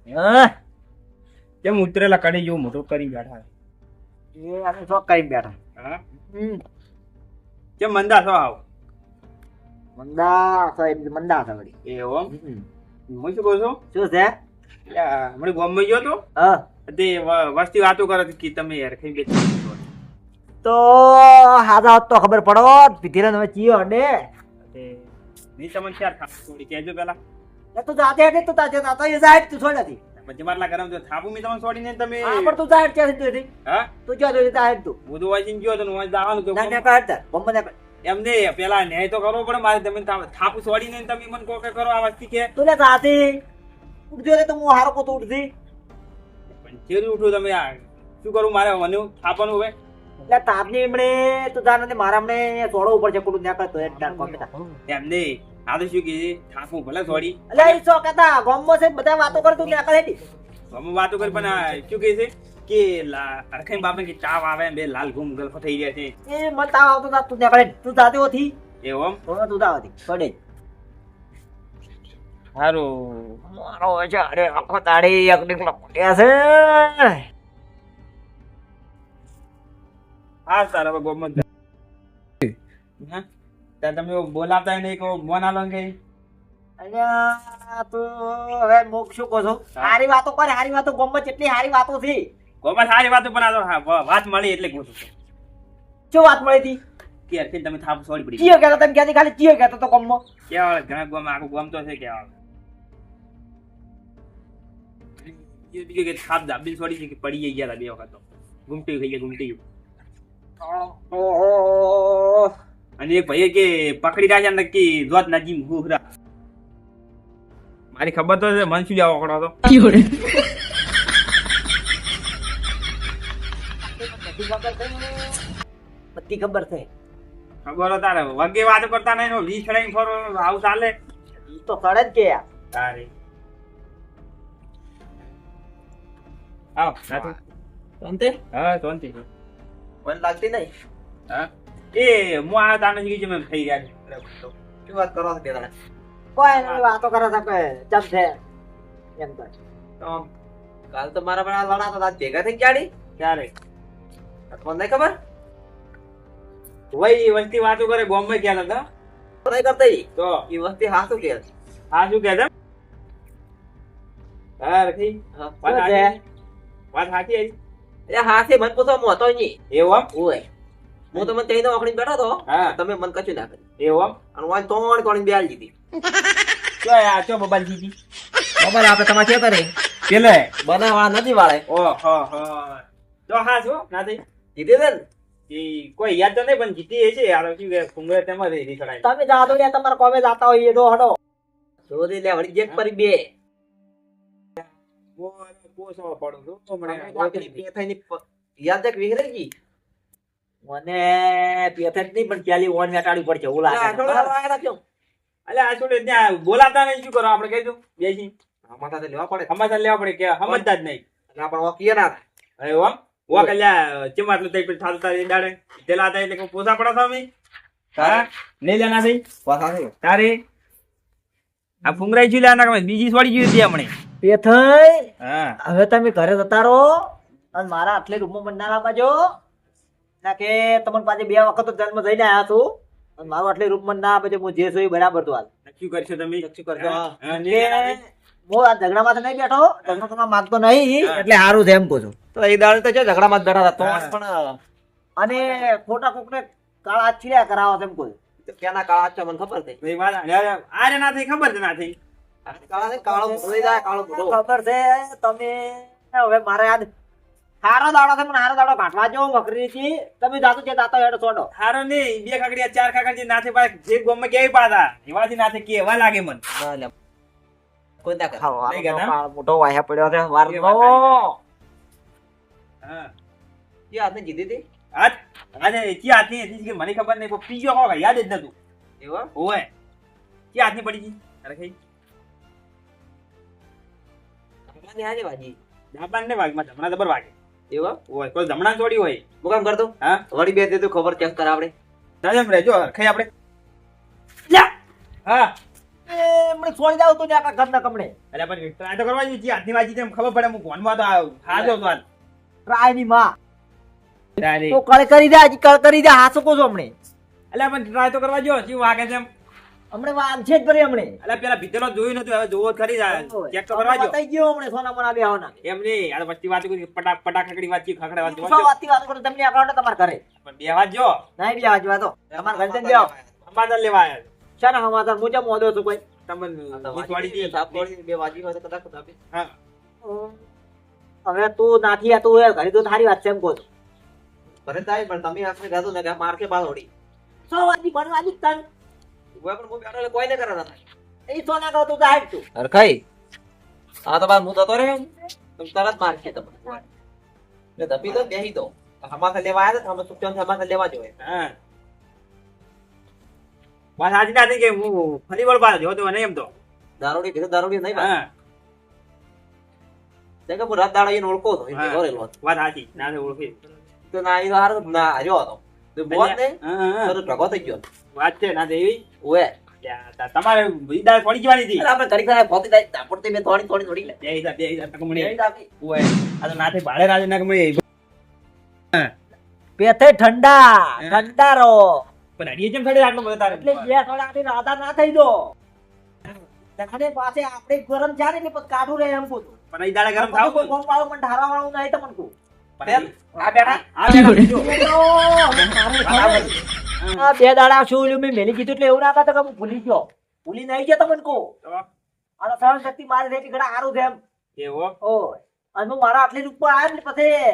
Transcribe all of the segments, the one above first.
હા કેમ ઉતરેલા કડી જેવું મોટું કરી બેઠા એ અમે શોખ કરીને બેઠા. હા કેમ મંદા છો આવ મંદા તો એમ મંદા હતા વળી. એવું હું શું કહું છું શું છે? હમણાં બોમ્બે ગયો તો હા તે વસ્તી વાતો કરે કે તમે યાર ખાઈ બેઠા તો હાજા હોત તો ખબર પડો પીધેલા તમે ચિયો અડે ની તમને ચાર ખાસ થોડી કહેજો પેલા એ તો જાતે હટે તો તાજે તાતો એ સાઈડ તું છોડ હતી. પછી મારલા ગરમ તો થાપુ મી તમને છોડીને તમે આ પણ તું સાઈડ ક્યાં હતી? હા તું ક્યાં જોઈ સાઈડ તું? બધું વાંચીને ગયો તો હું જવાનું તો ના ના કાઢ બોમ્બ ના એમ ને પેલા ન્યાય તો કરવો પડે મારે તમે થાપુ છોડીને તમે મને કોકે કરો આ વસ્તી કે તું લે સાથી ઉઠજો રે તો હું હારો કો તો ઉઠજી. પણ ચેરી ઉઠું તમે આ શું કરું મારે મને થાપવાનું હવે એટલે તાપની એમણે તું જાણ ને મારા હમણે છોડો ઉપર છે કોડું ન્યા કરતો એક ડાર કોકતા. એમ ને આ તો શું કે થાપુ ભલે છોડી એટલે એ સો કહેતા ગોમમાં છે બધા વાતો કરે તું ન્યા કરે હતી. અમે વાતો કરી પણ આ શું કહે છે કે હરખાઈ બાપને કે ચાવ આવે બે લાલ ઘૂમ ગલ્ફો થઈ ગયા છે એ મન તાવ આવતો તા તું ન્યા કરે તું જાતે હોતી એવું તો તું જાવ હતી છોડે સારું મારો છે અરે આખો તાળી એક નીકળો પડ્યા છે. હા તારા હવે ગોમત હા ત્યાં તમે બોલાવતા નહીં કહો મોન આલો ને કઈ અલ્યા તું હવે મુક શું કહો છો? હારી વાતો કરે હારી વાતો ગોમમાં કેટલી હારી વાતો છે. ગોમત સારી વાતો પણ આ તો વાત મળી એટલે કહું છું શું વાત મળી હતી? કે હરખી તમે થાપ છોડી પડી ચિયો કહેતો તમે ક્યાંથી ખાલી ચિયો કહેતો તો ગોમમાં કેવા ઘણા ગોમ આખું ગોમ તો છે કેવા બીજું કે થાપ દાબી છોડી છે કે પડી ગયા હતા બે વખત તો ઘૂમટી થઈ ગયા ઘૂમટી અને એક ભાઈ કે પકડી રાજા નક્કી જોત નજીમ ઘૂઘરા મારી ખબર તો છે મન શું જાવ પકડો તો બધી ખબર છે. ખબર હો તારે વગે વાતો કરતા નહીં લી છડાઈ ફરો આવું ચાલે ઈ તો કરે જ કે યાર. તારે આવ નાતું શાંતિ હા શાંતિ મને લાગતી નહીં. હા એ હું આ તાને શીખી છે મેં થઈ ગયા છે શું વાત કરો છો પેલા? કોઈ નહીં વાતો કરે છે કે જમ છે એમ તો. કાલ તો મારા બડા લડા તો ભેગા થઈ ગયા ત્યારે તમને નહીં ખબર? વઈ વસ્તી વાતો કરે બોમ્બે ક્યાં હતા નહીં કરતી તો એ વસ્તી હા શું કે હા શું કે હા રખી વાત સાચી વાત સાચી આવી એટલે હા છે મન પૂછો હું હતો નહીં એવું આમ ઓય હું તમને ત્યાં ઓખડી બેઠો હતો હા તમે મન કશું ના કરી એવું આમ અને વાન તોડી તોડીને બેહાલ દીધી. ચો આ ચો બબાલ જીજી ખબર આપણે તમારે શું કરે પેલે બનાવવા નથી વાળે ઓ હો હો તો હા છો ના થઈ જીતી દે ને એ કોઈ યાદ તો નહીં પણ જીતી છે યાર શું કે કુંગરે તેમાં રહી છડાય તમે જાતો રે તમારા કોમે જાતા હોય એ ડો હડો જોદી લે વળી જેક પર બે પોસો પડું છું તો મને યાદ દેખ વિહરે જી મને પેથેટ નહીં પણ પેલી ઓન વેટાડી પડશે ઓલા અલે આ છોડે ત્યાં બોલાતા નહીં શું કરો આપણે કહી દઉં બેસી અમાતા તો લેવા પડે સમાચાર લેવા પડે કે સમજતા જ નહીં એટલે આપણે ઓકીએ ના થાય એવું આમ વા કલ્યા ચેમ આટલું તઈ પછી થાલતા એ દાડે તેલા હતા એટલે પોસા પડો છો અમે હા નહીં લેના થઈ પાછા છે તારે આ ફુંગરાઈ છું લેના કમે બીજી છોડી ગઈ હતી હમણે પેથઈ હા હવે તમે ઘરે જતા રહો અને મારા આટલે રૂમમાં મંડા ના પાજો ના કે તમને પાછે બે વખત જન્મ જઈને આવ્યા છું અને મારું આટલે રૂમમાં ના આપે હું જે છું એ બરાબર તો હાલ શું કરશો તમે નક્કી કરજો. હા, હું આ ઝઘડામાં નહીં બેઠો ઝઘડો કરવા માંગતો નહીં એટલે સારું છે એમ કહું છું. તો એ દાડે તો છે ઝઘડામાં જ બેઠા હતા તો પણ અને ખોટા કોકને કાળા ચીડ્યા કરાવો છે એમ કહું ક્યાંના કાળા છે મને ખબર છે એ વાત આરે ના થઈ ખબર જ ના થઈ કાળા છે કાળો ભૂલી જાય કાળો ખબર છે તમે હવે મારે યાદ હારો દાડો છે પણ હારો દાડો કાઢવા જેવો મકરી છે તમે જાતો છે દાતો હેડો છોડો હારો નહીં બે કાકડિયા ચાર કાકડિયા નાથે પાછ જે ગોમમાં કેવી પાતા એવાથી નાથે કેવા લાગે મન કોઈ ના નહીં કહેતા? મોટો વાયા પડ્યો છે વાર નો હા જે આપને જીધી હતી આજ આજે ચી હાથની હતી કે મને ખબર નહીં પણ પીજો હો યાદ જ નતું એવા ઓય ચી હાથની પડી ગઈ અરે ખાઈ મને આજે વાજી જાપાન ને વાગમાં જમણા જબર વાગે એવા ઓય કોઈ જમણા છોડી હોય હું કામ કરતો હા વળી બે દે તો ખબર ચેક કર આપણે દાદા રહેજો ખાઈ આપણે લ્યા હા આપણે છોડી જાવ તો ને આપણા ઘરના કમળે એટલે પણ ટ્રાય તો કરવા જોઈએ હાથની વાજી તેમ ખબર પડે હું ફોનમાં તો હાજો તો હાલ ટ્રાય ની માં તારી તો કળ કરી દે હજી કળ કરી દે હાસો કો છો હમણે એટલે પણ ટ્રાય તો કરવા જો શું વાગે છે એમ હમણે વાગ છે જ ભરી હમણે એટલે પેલા ભીતેલો જોયું નતું હવે જોવો જ ખરી જાય ચેક તો કરવા જો બતાઈ ગયો હમણે સોના મના બે આવના એમ નહીં આ વસ્તી વાત કરી પટાખડી વાત ખખડે વાત સો વાતી વાત કરો તમને અકાઉન્ટ તમાર ઘરે પણ બે વાત જો નહીં બે આજ વાતો તમાર ઘરે જઈને બેહો સમાધાન લેવા આવ્યા શાના સમાધાન મુજબ મોદો તો કોઈ તમને વાડી દી સાપ ગોળી બે વાજી હોય તો કદાચ કદાચ હા હવે તું નાથી આ તું એ ઘરે તો થારી વાત છે એમ કહો છો ઘરે તાઈ પણ તમે આખરે ગાધું ને કે માર કે બાદ હોડી સો વાજી પણ વાજી તન ઓય પણ હું બેઠો કોઈ ને કરા ના એ તો ના કહો તું સાહેબ તું હરખાઈ આ તો બાદ હું તો રે તમે તરત માર કે તમને ને દબી તો બેહી દો હમાસે લેવા આયા તો હમ સુચન હમાસે લેવા જોઈએ હા વાત સાચી ના થઈ કે હું ફરી વળ પાડો જો તો નહીં એમ તો દારૂડી કીધું દારૂડી નહીં હા કે હું રાત દાડા એને ઓળખો તો હા. દોરેલો હતો વાત સાચી ના તો ઓળખી તો ના ઈ હાર ના આજો હતો તો બોલ ને હા, તો ઢગો થઈ ગયો વાત છે ના દેવી ઓએ તમારે બીજી થોડી જવાની હતી અરે આપણે ઘડી ખરા પોતી દઈ તાપડતી મે થોડી થોડી થોડી લે બે હિસાબ તક મને એ દાબી ઓય આ તો નાથે ભાડે રાજ ના કમે પેથે ઠંડા રો પણ અડીએ કેમ થડે આટલો બધો તારે એટલે બે થોડા આપી રાધા ના થઈ દો તખને પાસે આપણે ગરમ ચાલે એટલે પછી કાઢું રહે એમ કહું પણ અહીં દાડે ગરમ થાવ કોઈ કોમ વાળો પણ ઢારા વાળો નહીં તમને કહું પણ આ બેઠા આ બેઠા આ બે દાડા શું મેં મેલી કીધું એટલે એવું ના કરતા કે હું ભૂલી ગયો ભૂલી નહીં ગયા તમને કહું આ સહન શક્તિ મારી રેતી ઘડા સારું છે એમ એવો ઓય અને હું મારા આટલી ઉપર આવ્યો ને પછી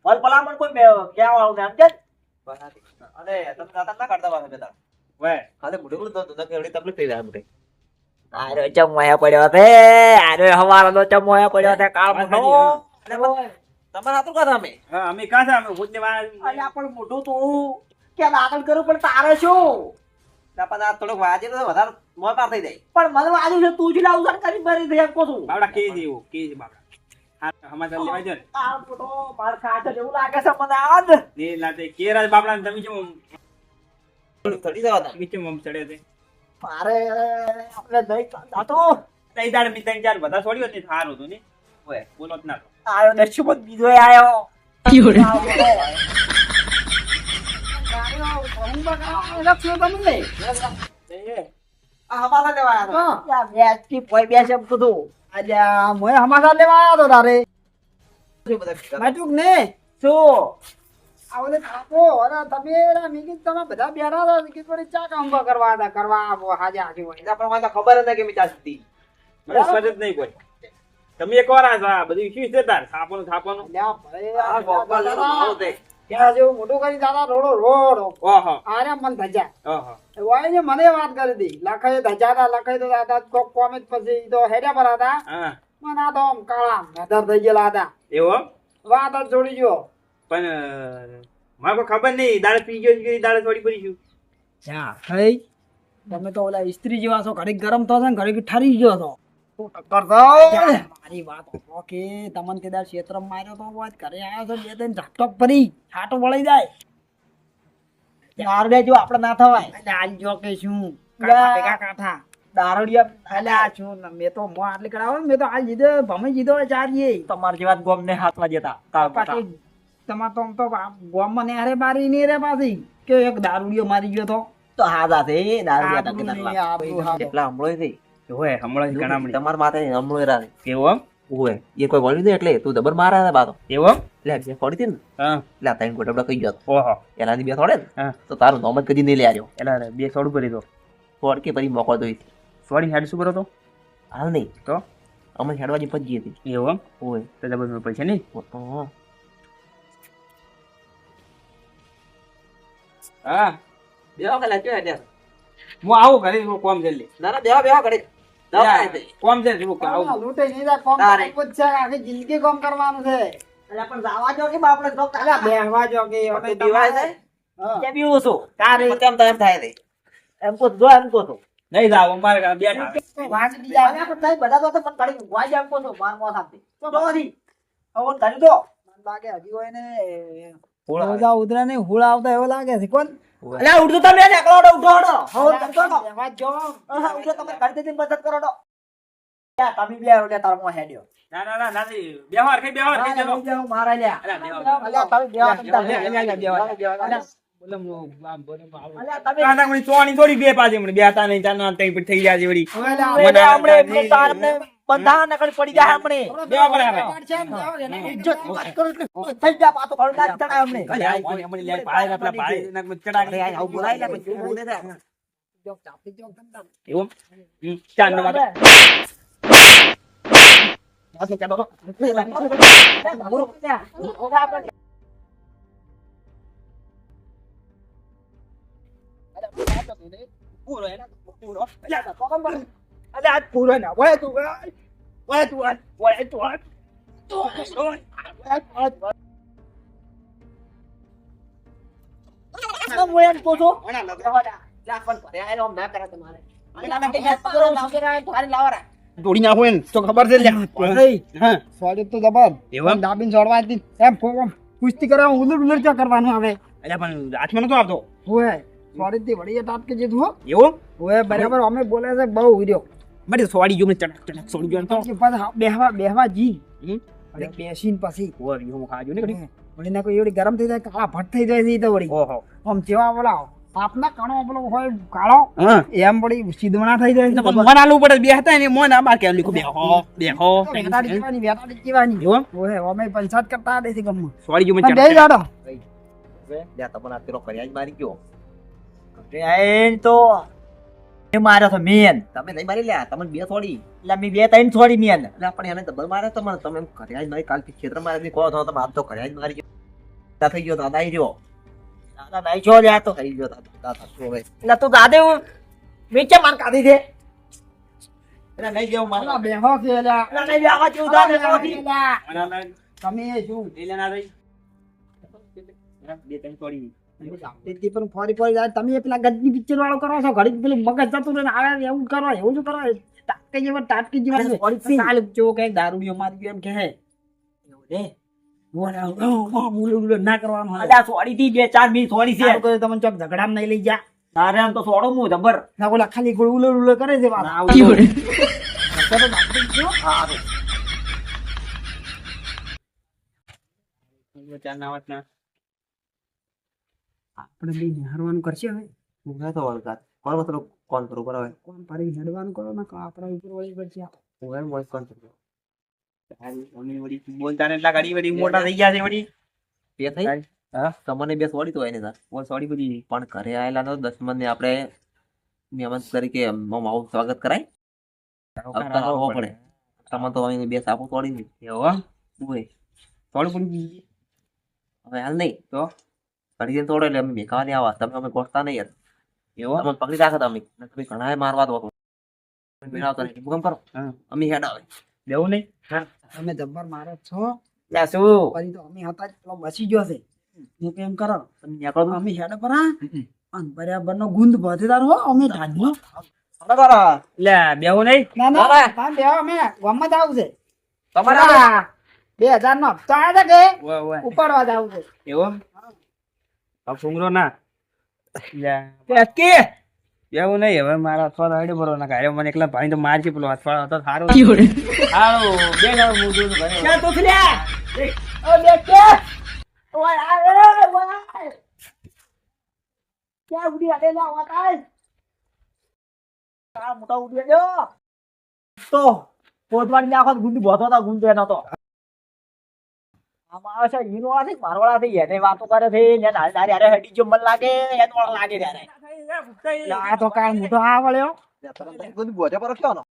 ભલ ભલામણ કોઈ ક્યાં વાળું ને એમ છે અને તમે દાતા ના કરતા પાસે બેટા વે ખાલી મોઢું તો કે એવડી તકલીફ થઈ જાય મોઢે આરે ચમોયા પડ્યો છે આરે હવારનો ચમોયા પડ્યો છે કાળ મોઢો તમારા હાથું કા તમે હા અમે કા છે અમે ખુદને અરે પણ મોઢું તો કે દાખલ કરું પણ તારે શું તાપા આ થોડોક વાજે તો વધારે મોય પાર થઈ જાય પણ મને વાજ્યું છે તું જ લાવસર કરી ભરી દે એમ કહું છું બાવડા કે દેવું કે છે બાવડા હા સમાચાર લેવા જો આ મોઢો માર ખાતે જેવું લાગે છે મને આજ ને લાતે કેરા બાવડા તમે કેમ થોડી જવા દે નીચે મમ ચડે છે મારે આપણે દઈ દાતો તઈ દાડે મી તઈ ચાર બધા છોડ્યો તે સારું હતું ને ઓય બોલો જ ના તો આયો દશમત બીજો આયો ખબર હતા કે મેં ચા સુધી મને સ્વાદ જ નહીં કોઈ તમે એક વાર આ બધું શું છે તાર થાપવાનું થાપવાનું મોટું કરી દાદા રોડો રોડ ઓહો આરે મન ધજા ઓહો વાય ને મને વાત કરી દી લખાય ધજાતા લખાય તો દાદા કોક કોમે પછી તો હેડ્યા પર હતા હા મને આ તો આમ કાળા મેધર થઈ ગયેલા હતા એવો વાત જ છોડી ગયો પણ મારે કોઈ ખબર નહીં દાડે પી ગયો કે દાડે થોડી પડી છું હઈ તમે તો ઓલા સ્ત્રી જેવા છો ઘડીક ગરમ થશે ને ઘડીક ઠરી ગયો છો મારી વાત કે તમને તે દાડ ક્ષેત્ર માર્યો તો વાત ઘરે આવ્યો છો બે ત્રણ ઝાપટોપ ફરી છાટો વળી જાય દારૂડિયા જો આપણે ના થવાય એટલે આજ જો કે શું કાંઠા ભેગા કાંઠા દારૂડિયા એટલે આ શું મેં તો મો આટલી કરાવો મેં તો હાલ જીધો ભમે જીધો ચારીએ તમારી જેવા ગોમ ને હાથમાં જતા પાછી તમાર તો આમ તો ગોમમાં ને હારે બારી નહીં રે પાછી કે એક દારૂડિયો મારી ગયો તો હાદા છે દારૂડિયા આબરૂ નહીં, નક્કી આબરૂ હાદો. એટલા હમળોય છે ઓય હમણાં જ ઘણા મળી તમારા માથે હમળોય રાતે કેવો ઓય એ કોઈ વળી દે એટલે તું જબર મારા હતા બાતો એવો એટલે બે ફોડી હતી ને હા એટલે આ ત્રણ ગોટબડા કહી ગયો ઓહો એનાથી બે થોડે ને હા તો તારું નોમ જ કદી નહીં લે આવ્યો એટલે બે સોડ ભરી દો ફોડ કે પછી મોકો દોઈ સોડી હેડ શું કરો તો હાલ નહીં તો અમે હેડવાજી પજી હતી એવો ઓય તો જબર પૈસા નહીં હા હા બેહો કે લાગ્યો હેડ્યા હું આવું ઘરે હું કોમ જલ્દી ના ના બેહો ઘડી કોમ છે હું આવું લૂંટે નહીં જાય, કોમ તારે. કરવું જ છે, આખી જિંદગી કોમ કરવાનું છે એટલે પણ જાવા જો કે બાપડે તો અલા બેહવા જો કે હવે તો દીવાય છે હા. કે બીવું છું તારે. તેમ તો એમ થાય છે એમ કો જો એમ કો તો નહીં જાવ અમારે બેઠા વાંચ દીધા. અરે પણ તારી બધા તો મને કાઢી વાઈ જામ કો તો માર મોત આપતી તો નથી હવે કાઢી દો મને લાગે હજી હોય ને રોજા ઉધરા ને હુળ આવતા એવો લાગે છે કોણ અલ્યા ઉઠો તમે ને એકલો ઉઠો હડો હવે કરતો તો બેહવા જો ઉઠો તમે કરતી તીન મદદ કરો તો યા તમે બે આરો લે તાર મો હેડ્યો ના ના ના નાથી બેહવાર કઈ બેહવાર કઈ દેલો હું મારા લ્યા અલ્યા બેહવાર અલ્યા તમે બેવા તમે બોલે મો આમ બોલે મો અલ્યા તમે કાંડા મણી ચોણી થોડી બે પાજે મણી બેતા નહીં ચાર ના તઈ પર થઈ જાય વળી હમણે તારને બંધા નકળ પડી જાય હમણે બેવા પડે હવે ઇજ્જત વાત કરો એટલે થઈ જા પાતો ખળ ના ચડાય હમણે હમણી લે પાળે આપલા પાળે નાક મત ચડા અરે આવું બોલાય લે પછી બોલે છે જોક ચાપી જોક તમ એવું ચાર નો વાત આસે ચાલો ગુરુ પૂરો એના પૂરો અલે આજ પૂરો ના ઓય તું ઓય તું ઓય તું મોયન પોસો ઓના લગ લા પણ કરે આયલો ના કરે તમારે અને તમે કરો લાવરા થારી લાવરા દોડી નાખો એને તો ખબર છે લ્યા હા સોડી તો જબર એવા દાબીન છોડવા હતી એમ ફોમ કુસ્તી કરવા ઉલર ઉલર ક્યાં કરવાનું આવે અલ્યા પણ હાથમાં નતો આવતો હોય સોડી થી વળી ટાટકે જીધું હો એવું હોય બરાબર અમે બોલે છે બહુ ઉર્યો બડી સોડી ગયો મને ચટક ચટક સોડી ગયો તો કે પાછા બેહવા જી અરે બેસીન પછી ઓર યો ખાજો ને કડી વળી ના કોઈ એવડી ગરમ થઈ જાય કાળા ભટ થઈ જાય છે ઈ તો વળી ઓહો આમ જેવા બોલા આપના કણો પેલો હોય કાળો હા એમ વળી સીધવણા થઈ જાય છે મન આલુ પડે બે હતા ને મોન આમાં કે લીખો બેહો બેહો વેટાડી જીવાની એવું ઓહે અમે પંચાયત કરતા દેસી ગમ સોડી ગયો મને બે ચટક જાડો લ્યા તમને પેલો કર્યા જ મારી ગયો અરે તો એ માર્યો તો મેન તમે નહીં મારી લ્યા તમને બે થોડી એટલે મે બે ત્રણ થોડી મેન એટલે પણ એને ડબલ મારે તો મને તમે કર્યા જ મારી કાલ ક્ષેત્ર મારે કહો તો તમે આપ તો કર્યા જ મારી ગયો થઈ ગયો દાદા રહ્યો દાદા નહીં છો લ્યા તો થઈ ગયો દાદા શું હવે એટલે તું દાદે મેચે માર કાઢી દે એટલે નહીં જેવું મારા બેહો કે એલા એટલે નહીં બેહવા જેવું દાદે નથી તમે શું એટલે ના રહી બે ત્રણ સોડી તેથી પણ ફરી ફરી જાય તમે પેલા ગજની પિક્ચર વાળો કરો છો ઘડી પેલું મગજ જતું રહે આવે એવું કરો એવું શું કરો ટાટકી જેવા કાલ જો કઈક દારૂડિયો મારી ગયો એમ કે હે ના કરવાનું અલ્યા સોડી થી બે ચાર બી સોડી છે તમે ચોક ઝઘડામાં નહીં લઈ જા તારે આમ તો સોડો હું જબર ના ઓલા ખાલી ગોળ ઉલર ઉલર કરે છે વાત ચાર ના વાત ના આપણે બે નિહારવાનું કરશે હવે હું તો વળગાત કોણ મતલબ કોણ કરું બરાબર કોણ પાડી હેડવાનું કરો ને આપણા ઉપર વળી પડશે હું મોય કોણ કરું ઓની વળી બોલતા ને એટલા ગાડી વળી મોટા થઈ ગયા છે વળી બે થઈ હા તમને બે સોડી તો હોય ને તાર બોલ સોડી બધી પણ ઘરે આયેલા તો દસમન ને આપણે મહેમાન તરીકે માવું સ્વાગત કરાય આવતા હોવો પડે તમને તો અહીં બે સાપો તોડી નહીં એવું હોય સોડી પડી હવે હાલ નહીં તો ઘડી દિન તોડો એટલે અમે ભેગા નહીં આવા તમે અમે ગોઠતા નહીં યાર એવું તમે પકડી રાખો તમે તમે ઘણા મારવા દો મેળવતા નહીં ભૂકંપ કરો હા અમે હેડ આવે દેવું નહીં તમે જબ્બર મારો છો યા શું પછી તો અમે હતા જ પેલો બસી ગયો છે હું કેમ કરો તમે નીકળો તો અમે હેડ પર અને બરાબર નો ગુંદ ભથેદાર હો અમે ઢાંઢો લે બેવું નહીં ના ના તમે બેહો અમે ગામમાં જ આવું છે તમારા 2000 નો હપ્તો આવ્યો છે કે ઓય ઓય ઉપાડવા જાવ છે એવું अब सुंगरो ना કે એવું નહીં હવે મારા અથવા હડે ભરો ના કાઢ્યો મને એકલા ભાઈ તો માર છે પેલો અથવા તો સારો હાલો બે લાવ મૂડું ભરે ક્યાં તો લ્યા ઓ બેટે ઓય આ ઓય ક્યાં ઉડી આલે ના વાતા આ મોટા ઉડી જો તો પોતવાડી નાખો ગુંડી બોતો તા ગુંડે ન તો આમાં છે હીરોવાળા છે મારવાળા છે એને વાતો કરે છે ને દારી અરે હડી જો મન લાગે એને વાળા લાગે ત્યારે આ તો કાળ મોટો આ વળ્યો ગુંડી બોતે પર કેવો નો